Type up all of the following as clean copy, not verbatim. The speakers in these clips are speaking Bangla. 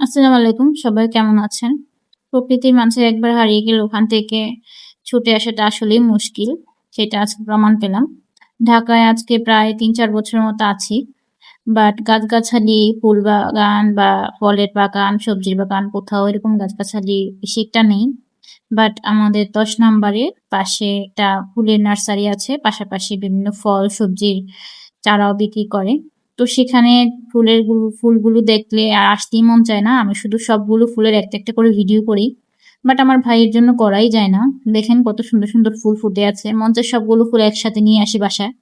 আসসালামু আলাইকুম, সবাই কেমন আছেন? প্রকৃতির মাঝে একবার হারিয়ে গেলে ওখান থেকে ছুটে আসাটা আসলেই মুশকিল। সেটা আজকে প্রমাণ পেলাম। ঢাকায় আজকে প্রায় ৩-৪ বছরের মতো আছি। বাট গাছগাছালি, ফুল বাগান বা ফলের বাগান, সবজির বাগান কোথাও এরকম গাছগাছালি বেশি একটা নেই। বাট আমাদের ১০ নম্বরে পাশে একটা ফুলের নার্সারি আছে, পাশাপাশি বিভিন্ন ফল সবজির চারাও বিক্রি করে। তো সেখানে ফুলগুলো দেখলে আর আসতেই মন চায় না। আমি শুধু সবগুলো ফুলের একটা একটা করে ভিডিও করি, বাট আমার ভাইয়ের জন্য করাই যায় না। দেখেন কত সুন্দর সুন্দর ফুল ফুটে আছে, মন চায় সবগুলো ফুল একসাথে নিয়ে আসি বাসায়।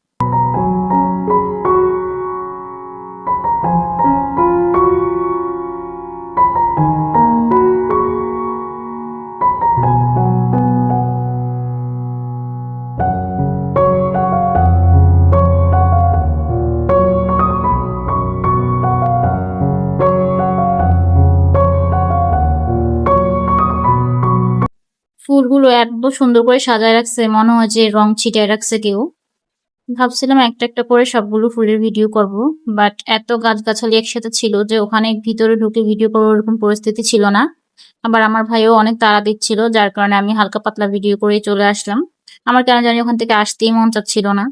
ফুলগুলো এত সুন্দর করে সাজায় রাখছে, মনে হয় যে রং ছিটায় রাখছে কেউ। ভাবছিলাম একটা একটা করে সবগুলো ফুলের ভিডিও করব, বাট এত গাছগাছালি একসাথে ছিল যে ওখানে ভিতরে ঢুকে ভিডিও করার ওরকম পরিস্থিতি ছিল না। আবার আমার ভাইও অনেক তাড়া দিচ্ছিল, যার কারণে আমি হালকা পাতলা ভিডিও করে চলে আসলাম। আমার কেন জানি ওখান থেকে আসতেই মন চাচ্ছিল না।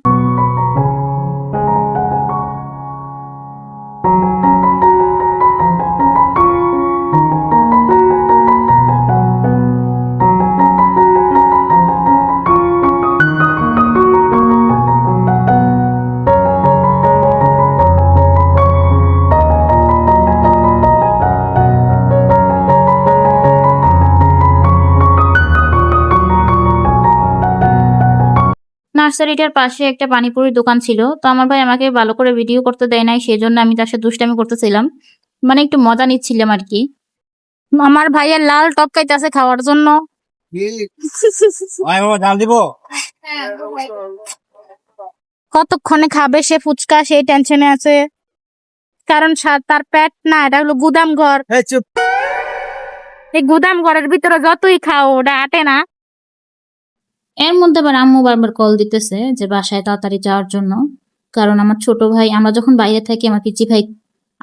নার্সারিটার পাশে একটা পানিপুরির দোকান ছিল, তো আমার ভাই আমাকে ভালো করে ভিডিও করতে দেয় নাই, সেজন্য আমি তার সাথে দুষ্টামি করতেছিলাম, মানে একটু মজা নিচ্ছিলাম আর কি। আমার ভাইয়ের লাল টপকাইতেছে খাওয়ার জন্য। কতক্ষণে খাবে সে ফুচকা, সেই টেনশনে আছে। কারণ তার পেট না, এটা হলো গুদাম ঘর। এই গুদাম ঘরের ভিতরে যতই খাও ওটা আটে না। এর মধ্যে আবার আম্মু বারবার কল দিতেছে যে বাসায় তাড়াতাড়ি যাওয়ার জন্য। কারণ আমার ছোট ভাই, আমরা যখন বাইরে থাকি আমার পিচি ভাই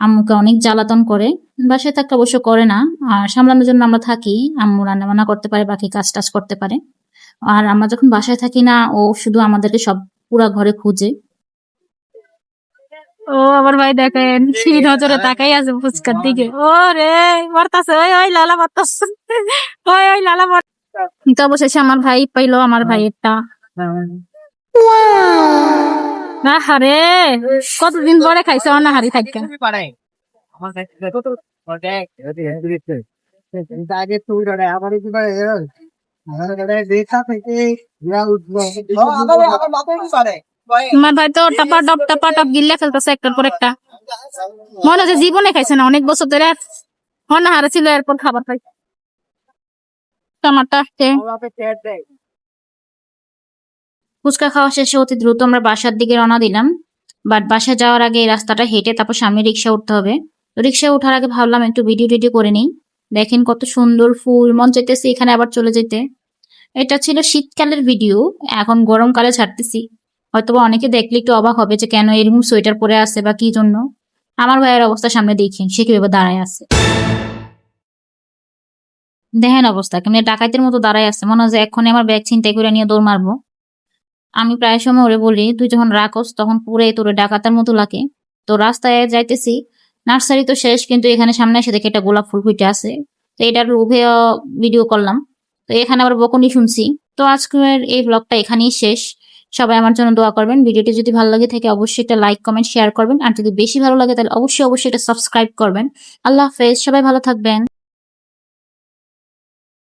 আম্মুকে অনেক জ্বালাতন করে। বাসায় থাকতে অবশ্য করে না, আর সামলানোর জন্য আমরা থাকি। আম্মু রান্না বান্না করতে পারে, বাকি কাজ টাজ করতে পারে। আর আমরা যখন বাসায় থাকি না, ও শুধু আমাদেরকে সব পুরা ঘরে খুঁজে। ও আমার ভাই দেখেন কি নজরে তাকাই আছে ফুচকার দিকে। ও রে মরতাছে, ওই ওই লালা মরতাছে, ওই ওই লালা মর। তো অবশেষে আমার ভাই পাইলো আমার ভাইয়েরটা। না হারে, কতদিন পরে খাইছে অনাহারি থাকতে। আমার ভাই তো টাপা টপ গিল্লে ফেলতেছে একটার পর একটা। মনে হচ্ছে জীবনে খাইছে না, অনেক বছর ধরে অনাহারে ছিল, এরপর খাবার খাইছে। টমাটো আসছে। ফুচকা খাওয়া শেষে অতি দ্রুত আমরা বাসার দিকে রওনা দিলাম। বাট বাসায় যাওয়ার আগে এই রাস্তাটা হেঁটে তারপর সামনে রিক্সা উঠতে হবে। তো রিক্সায় ওঠার আগে ভাবলাম একটু ভিডিও টিডিও করে নিই। দেখেন কত সুন্দর ফুল, মন চাইতেছে এখানে আবার চলে যেতে। এটা ছিল শীতকালের ভিডিও, এখন গরমকালে ছাড়তেছি। হয়তোবা অনেকে দেখলে একটু অবাক হবে যে কেন এরকম সোয়েটার পরে আছে বা কি জন্য। আমার ভাইয়ের অবস্থা সামনে দেখেন, সে কিভাবে দাঁড়ায় আছে। দেখেন অবস্থা কেমন ডাকাইতের মতো দাঁড়ায় আছে, মনে হয় যে এক্ষুনি আমার ব্যাগ ছিনতাই করে নিয়ে দৌড় মারবো। আমি প্রায় সময় ওরে বলি, তুই যখন রাখস তখন পুরে তোরে ডাকাতার মতো লাগে। তো রাস্তায় যাইতেছি, নার্সারি তো শেষ, কিন্তু এখানে সামনে এসে দেখে একটা গোলাপ ফুল ফুটে আছে। তো এটার লোভে ভিডিও করলাম। তো এখানে আবার বকুনি শুনছি। তো আজকের এই ব্লগটা এখানেই শেষ। সবাই আমার জন্য দোয়া করবেন। ভিডিওটি যদি ভালো লাগে থাকে অবশ্যই একটা লাইক কমেন্ট শেয়ার করবেন, আর যদি বেশি ভালো লাগে তাহলে অবশ্যই অবশ্যই এটা সাবস্ক্রাইব করবেন। আল্লাহ হাফেজ, সবাই ভালো থাকবেন।